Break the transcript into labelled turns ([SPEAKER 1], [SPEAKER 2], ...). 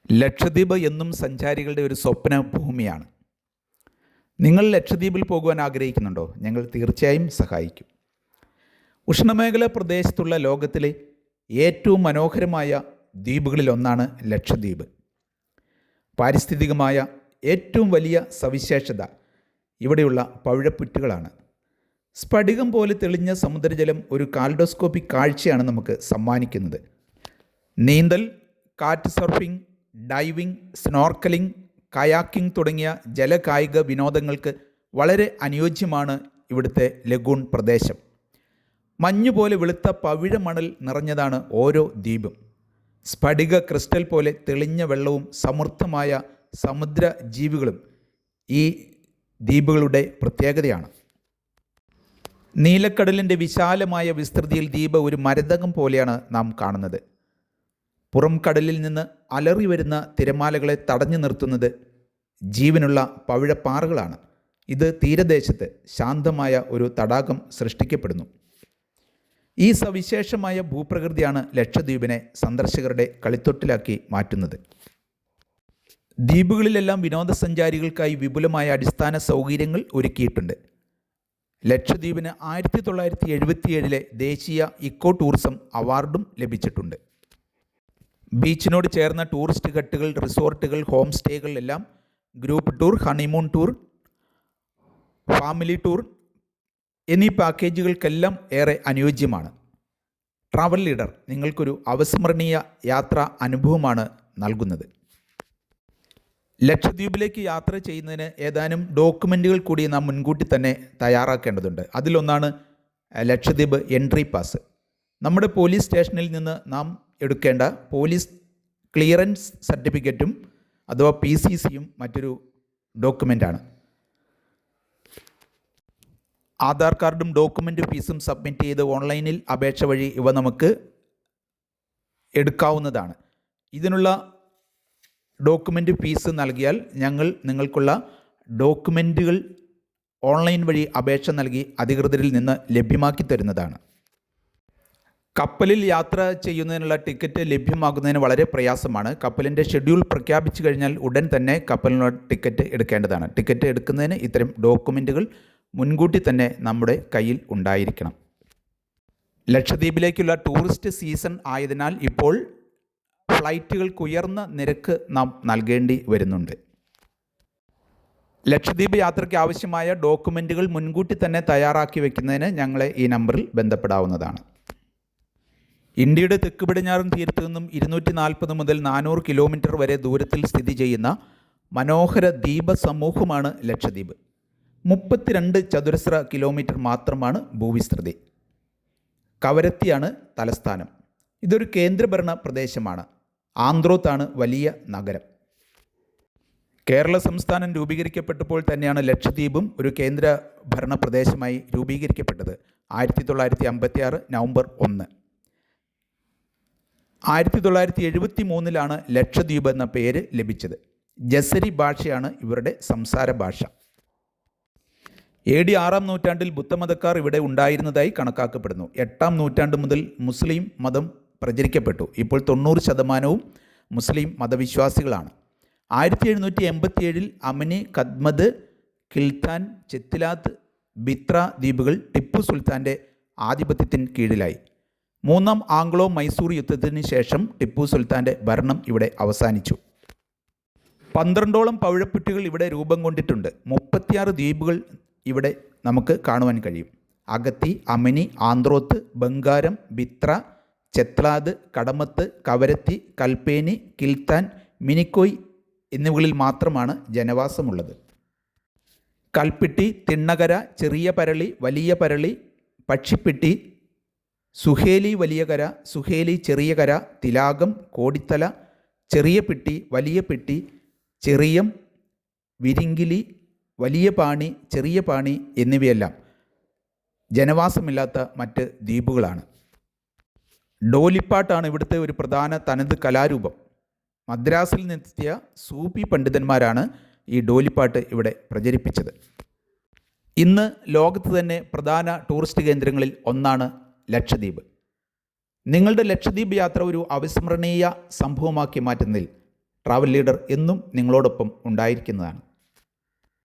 [SPEAKER 1] ലക്ഷദ്വീപ് എന്നും സഞ്ചാരികളുടെ ഒരു സ്വപ്ന ഭൂമിയാണ്. നിങ്ങൾ ലക്ഷദ്വീപിൽ പോകുവാൻ ആഗ്രഹിക്കുന്നുണ്ടോ? ഞങ്ങൾ തീർച്ചയായും സഹായിക്കും. ഉഷ്ണമേഖല പ്രദേശത്തുള്ള ലോകത്തിലെ ഏറ്റവും മനോഹരമായ ദ്വീപുകളിലൊന്നാണ് ലക്ഷദ്വീപ്. പാരിസ്ഥിതികമായ ഏറ്റവും വലിയ സവിശേഷത ഇവിടെയുള്ള പവിഴപ്പുറ്റുകളാണ്. സ്ഫടികം പോലെ തെളിഞ്ഞ സമുദ്രജലം ഒരു കാൽഡോസ്കോപ്പിക് കാഴ്ചയാണ് നമുക്ക് സമ്മാനിക്കുന്നത്. നീന്തൽ, കാറ്റ് സർഫിംഗ്, ഡൈവിംഗ്, സ്നോർക്കലിംഗ്, കയാക്കിംഗ് തുടങ്ങിയ ജലകായിക വിനോദങ്ങൾക്ക് വളരെ അനുയോജ്യമാണ് ഇവിടുത്തെ ലഗൂൺ പ്രദേശം. മഞ്ഞുപോലെ വെളുത്ത പവിഴമണൽ നിറഞ്ഞതാണ് ഓരോ ദ്വീപും. സ്ഫടിക ക്രിസ്റ്റൽ പോലെ തെളിഞ്ഞ വെള്ളവും സമൃദ്ധമായ സമുദ്ര ജീവികളും ഈ ദ്വീപുകളുടെ പ്രത്യേകതയാണ്. നീലക്കടലിൻ്റെ വിശാലമായ വിസ്തൃതിയിൽ ദ്വീപ് ഒരു മരതകം പോലെയാണ് നാം കാണുന്നത്. പുറം കടലിൽ നിന്ന് അലറി വരുന്ന തിരമാലകളെ തടഞ്ഞു നിർത്തുന്നത് ജീവനുള്ള പവിഴപ്പാറകളാണ്. ഇത് തീരദേശത്ത് ശാന്തമായ ഒരു തടാകം സൃഷ്ടിക്കപ്പെടുന്നു. ഈ സവിശേഷമായ ഭൂപ്രകൃതിയാണ് ലക്ഷദ്വീപിനെ സന്ദർശകരുടെ കളിത്തൊട്ടിലാക്കി മാറ്റുന്നത്. ദ്വീപുകളിലെല്ലാം വിനോദസഞ്ചാരികൾക്കായി വിപുലമായ അടിസ്ഥാന സൗകര്യങ്ങൾ ഒരുക്കിയിട്ടുണ്ട്. ലക്ഷദ്വീപിന് 1977 ദേശീയ ഇക്കോ ടൂറിസം അവാർഡും ലഭിച്ചിട്ടുണ്ട്. ബീച്ചിനോട് ചേർന്ന ടൂറിസ്റ്റ് ഹട്ടുകൾ, റിസോർട്ടുകൾ, ഹോം സ്റ്റേകൾ എല്ലാം group tour, honeymoon tour, family tour എന്നീ പാക്കേജുകൾക്കെല്ലാം ഏറെ അനുയോജ്യമാണ്. ട്രാവൽ ലീഡർ നിങ്ങൾക്കൊരു അവിസ്മരണീയ യാത്രാ അനുഭവമാണ് നൽകുന്നത്. ലക്ഷദ്വീപിലേക്ക് യാത്ര ചെയ്യുന്നതിന് ഏതാനും ഡോക്യുമെൻറ്റുകൾ കൂടി നാം മുൻകൂട്ടി തന്നെ തയ്യാറാക്കേണ്ടതുണ്ട്. അതിലൊന്നാണ് ലക്ഷദ്വീപ് എൻട്രി പാസ്. നമ്മുടെ പോലീസ് സ്റ്റേഷനിൽ നിന്ന് നാം എടുക്കേണ്ട പോലീസ് ക്ലിയറൻസ് സർട്ടിഫിക്കറ്റും അഥവാ PCCയും മറ്റൊരു ഡോക്യുമെൻ്റാണ്. ആധാർ കാർഡും ഡോക്യുമെൻ്റ് ഫീസും സബ്മിറ്റ് ചെയ്ത് ഓൺലൈനിൽ അപേക്ഷ വഴി ഇവ നമുക്ക് എടുക്കാവുന്നതാണ്. ഇതിനുള്ള ഡോക്യുമെൻ്റ് ഫീസ് നൽകിയാൽ ഞങ്ങൾ നിങ്ങൾക്കുള്ള ഡോക്യുമെൻറ്റുകൾ ഓൺലൈൻ വഴി അപേക്ഷ നൽകി അധികൃതരിൽ നിന്ന് ലഭ്യമാക്കി തരുന്നതാണ്. കപ്പലിൽ യാത്ര ചെയ്യുന്നതിനുള്ള ടിക്കറ്റ് ലഭ്യമാകുന്നതിന് വളരെ പ്രയാസമാണ്. കപ്പലിൻ്റെ ഷെഡ്യൂൾ പ്രഖ്യാപിച്ചു കഴിഞ്ഞാൽ ഉടൻ തന്നെ കപ്പലിനുള്ള ടിക്കറ്റ് എടുക്കേണ്ടതാണ്. ടിക്കറ്റ് എടുക്കുന്നതിന് ഇത്തരം ഡോക്യുമെൻറ്റുകൾ മുൻകൂട്ടി തന്നെ നമ്മുടെ കയ്യിൽ ഉണ്ടായിരിക്കണം. ലക്ഷദ്വീപിലേക്കുള്ള ടൂറിസ്റ്റ് സീസൺ ആയതിനാൽ ഇപ്പോൾ ഫ്ലൈറ്റുകൾക്ക് ഉയർന്ന നിരക്ക് നാം നൽകേണ്ടി വരുന്നുണ്ട്. ലക്ഷദ്വീപ് യാത്രയ്ക്ക് ആവശ്യമായ ഡോക്യുമെൻറ്റുകൾ മുൻകൂട്ടി തന്നെ തയ്യാറാക്കി വയ്ക്കുന്നതിന് ഞങ്ങളെ ഈ നമ്പറിൽ ബന്ധപ്പെടാവുന്നതാണ്. ഇന്ത്യയുടെ തെക്ക് പടിഞ്ഞാറൻ തീരത്തു നിന്നും 240 മുതൽ 400 കിലോമീറ്റർ വരെ ദൂരത്തിൽ സ്ഥിതി ചെയ്യുന്ന മനോഹര ദ്വീപ സമൂഹമാണ് ലക്ഷദ്വീപ്. 32 ചതുരശ്ര കിലോമീറ്റർ മാത്രമാണ് ഭൂവിസ്തൃതി. കവരത്തിയാണ് തലസ്ഥാനം. ഇതൊരു കേന്ദ്രഭരണ പ്രദേശമാണ്. ആന്ത്രോത്താണ് വലിയ നഗരം. കേരള സംസ്ഥാനം രൂപീകരിക്കപ്പെട്ടപ്പോൾ തന്നെയാണ് ലക്ഷദ്വീപും ഒരു കേന്ദ്ര ഭരണ പ്രദേശമായി രൂപീകരിക്കപ്പെട്ടത്. 1956 നവംബർ 1. 1973 ലക്ഷദ്വീപ് എന്ന പേര് ലഭിച്ചത്. ജസരി ഭാഷയാണ് ഇവരുടെ സംസാര ഭാഷ. AD 6-ാം നൂറ്റാണ്ടിൽ ബുദ്ധമതക്കാർ ഇവിടെ ഉണ്ടായിരുന്നതായി കണക്കാക്കപ്പെടുന്നു. 8-ാം നൂറ്റാണ്ട് മുതൽ മുസ്ലിം മതം പ്രചരിക്കപ്പെട്ടു. ഇപ്പോൾ 90% മുസ്ലിം മതവിശ്വാസികളാണ്. 1787 അമനി, കദ്മത്, കിൽത്താൻ, ചെത്തിലാത്ത്, ബിത്ര ദ്വീപുകൾ ടിപ്പു സുൽത്താൻ്റെ ആധിപത്യത്തിന് കീഴിലായി. 3-ാം ആംഗ്ലോ മൈസൂർ യുദ്ധത്തിന് ശേഷം ടിപ്പു സുൽത്താൻ്റെ ഭരണം ഇവിടെ അവസാനിച്ചു. 12ഓളം പവിഴപ്പുറ്റുകൾ ഇവിടെ രൂപം കൊണ്ടിട്ടുണ്ട്. 36 ദ്വീപുകൾ ഇവിടെ നമുക്ക് കാണുവാൻ കഴിയും. അഗത്തി, അമനി, ആന്ത്രോത്ത്, ബംഗാരം, ബിത്ര, ചെത്ലാത്, കടമത്ത്, കവരത്തി, കൽപ്പേനി, കിൽത്താൻ, മിനിക്കോയ് എന്നിവകളിൽ മാത്രമാണ് ജനവാസമുള്ളത്. കൽപ്പിട്ടി, തിണ്ണകര, ചെറിയ പരളി, വലിയ പരളി, പക്ഷിപ്പിട്ടി, സുഹേലി വലിയ കര, സുഹേലി ചെറിയ കര, തിലാകം, കോടിത്തല, ചെറിയ പിട്ടി, വലിയ പിട്ടി, ചെറിയം, വിരിങ്കിലി, വലിയ പാണി, ചെറിയ പാണി എന്നിവയെല്ലാം ജനവാസമില്ലാത്ത മറ്റ് ദ്വീപുകളാണ്. ഡോലിപ്പാട്ടാണ് ഇവിടുത്തെ ഒരു പ്രധാന തനത് കലാരൂപം. മദ്രാസിൽ നിന്നെത്തിയ സൂഫി പണ്ഡിതന്മാരാണ് ഈ ഡോലിപ്പാട്ട് ഇവിടെ പ്രചരിപ്പിച്ചത്. ഇന്ന് ലോകത്ത് തന്നെ പ്രധാന ടൂറിസ്റ്റ് കേന്ദ്രങ്ങളിൽ ഒന്നാണ് ലക്ഷദ്വീപ്. നിങ്ങളുടെ ലക്ഷദ്വീപ് യാത്ര ഒരു അവിസ്മരണീയ സംഭവമാക്കി മാറ്റുന്നതിൽ ട്രാവൽ ലീഡർ എന്നും നിങ്ങളോടൊപ്പം ഉണ്ടായിരിക്കുന്നതാണ്.